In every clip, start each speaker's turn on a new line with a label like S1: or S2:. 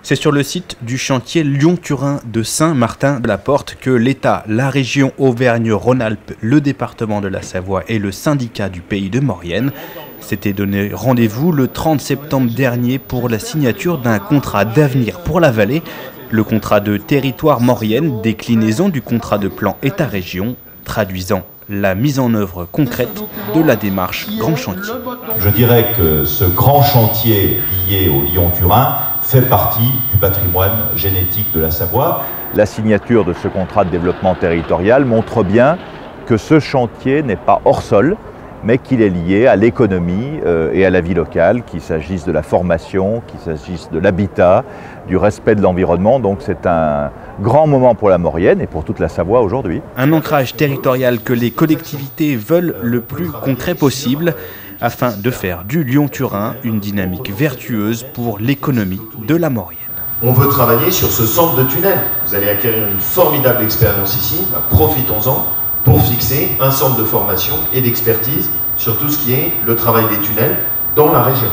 S1: C'est sur le site du chantier Lyon-Turin de Saint-Martin-la-Porte que l'État, la région Auvergne-Rhône-Alpes, le département de la Savoie et le syndicat du Pays de Maurienne s'étaient donné rendez-vous le 30 septembre dernier pour la signature d'un contrat d'avenir pour la vallée, le contrat de territoire Maurienne, déclinaison du contrat de plan État-région, traduisant la mise en œuvre concrète de la démarche Grand Chantier.
S2: Je dirais que ce grand chantier lié au Lyon-Turin fait partie du patrimoine génétique de la Savoie.
S3: La signature de ce contrat de développement territorial montre bien que ce chantier n'est pas hors sol, mais qu'il est lié à l'économie et à la vie locale, qu'il s'agisse de la formation, qu'il s'agisse de l'habitat, du respect de l'environnement. Donc c'est un grand moment pour la Maurienne et pour toute la Savoie aujourd'hui.
S1: Un ancrage territorial que les collectivités veulent le plus concret possible, afin de faire du Lyon-Turin une dynamique vertueuse pour l'économie de la Maurienne.
S4: On veut travailler sur ce centre de tunnel. Vous allez acquérir une formidable expérience ici, profitons-en pour fixer un centre de formation et d'expertise sur tout ce qui est le travail des tunnels dans la région.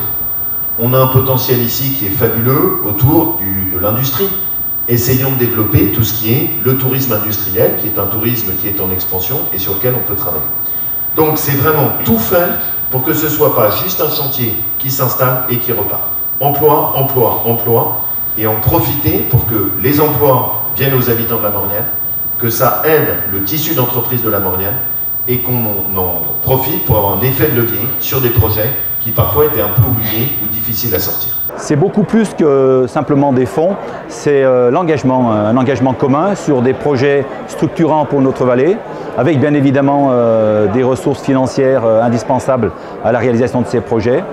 S4: On a un potentiel ici qui est fabuleux autour de l'industrie. Essayons de développer tout ce qui est le tourisme industriel, qui est un tourisme qui est en expansion et sur lequel on peut travailler. Donc c'est vraiment tout faire pour que ce ne soit pas juste un chantier qui s'installe et qui repart. Emploi, emploi, emploi, et en profiter pour que les emplois viennent aux habitants de la Maurienne, que ça aide le tissu d'entreprise de la Maurienne, et qu'on en profite pour avoir un effet de levier sur des projets qui parfois étaient un peu oubliés ou difficiles à sortir.
S5: C'est beaucoup plus que simplement des fonds, c'est l'engagement, un engagement commun sur des projets structurants pour notre vallée, avec bien évidemment des ressources financières indispensables à la réalisation de ces projets.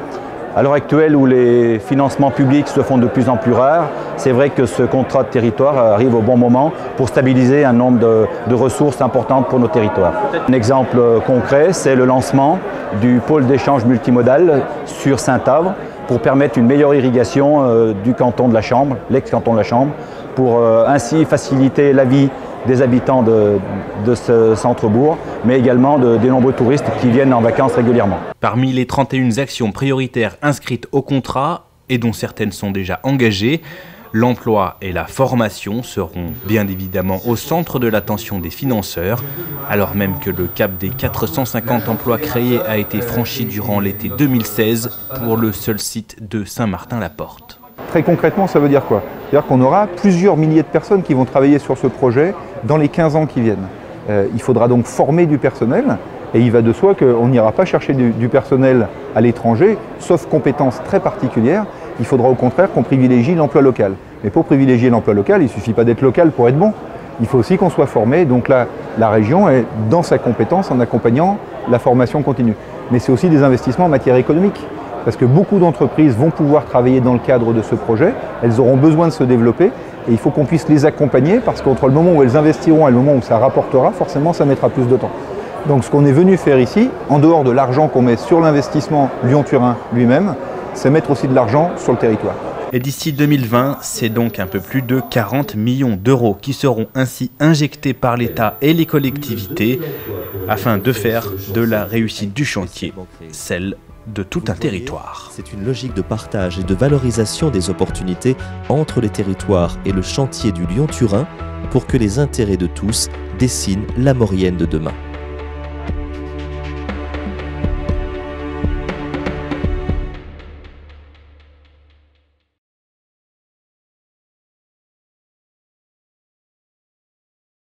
S5: À l'heure actuelle où les financements publics se font de plus en plus rares, c'est vrai que ce contrat de territoire arrive au bon moment pour stabiliser un nombre de ressources importantes pour nos territoires. Un exemple concret, c'est le lancement du pôle d'échange multimodal sur Saint-Avre pour permettre une meilleure irrigation du canton de la Chambre, l'ex-canton de la Chambre, pour ainsi faciliter la vie des habitants de ce centre-bourg, mais également des nombreux touristes qui viennent en vacances régulièrement.
S1: Parmi les 31 actions prioritaires inscrites au contrat, et dont certaines sont déjà engagées, l'emploi et la formation seront bien évidemment au centre de l'attention des financeurs, alors même que le cap des 450 emplois créés a été franchi durant l'été 2016 pour le seul site de Saint-Martin-la-Porte.
S6: Très concrètement, ça veut dire quoi? C'est-à-dire qu'on aura plusieurs milliers de personnes qui vont travailler sur ce projet dans les 15 ans qui viennent. Il faudra donc former du personnel et il va de soi qu'on n'ira pas chercher du personnel à l'étranger, sauf compétences très particulières. Il faudra au contraire qu'on privilégie l'emploi local. Mais pour privilégier l'emploi local, il ne suffit pas d'être local pour être bon. Il faut aussi qu'on soit formé. Donc là, la région est dans sa compétence en accompagnant la formation continue. Mais c'est aussi des investissements en matière économique. Parce que beaucoup d'entreprises vont pouvoir travailler dans le cadre de ce projet, elles auront besoin de se développer et il faut qu'on puisse les accompagner parce qu'entre le moment où elles investiront et le moment où ça rapportera, forcément ça mettra plus de temps. Donc ce qu'on est venu faire ici, en dehors de l'argent qu'on met sur l'investissement Lyon-Turin lui-même, c'est mettre aussi de l'argent sur le territoire.
S1: Et d'ici 2020, c'est donc un peu plus de 40 millions d'euros qui seront ainsi injectés par l'État et les collectivités afin de faire de la réussite du chantier celle de tout un territoire.
S7: C'est une logique de partage et de valorisation des opportunités entre les territoires et le chantier du Lyon-Turin pour que les intérêts de tous dessinent la Maurienne de demain.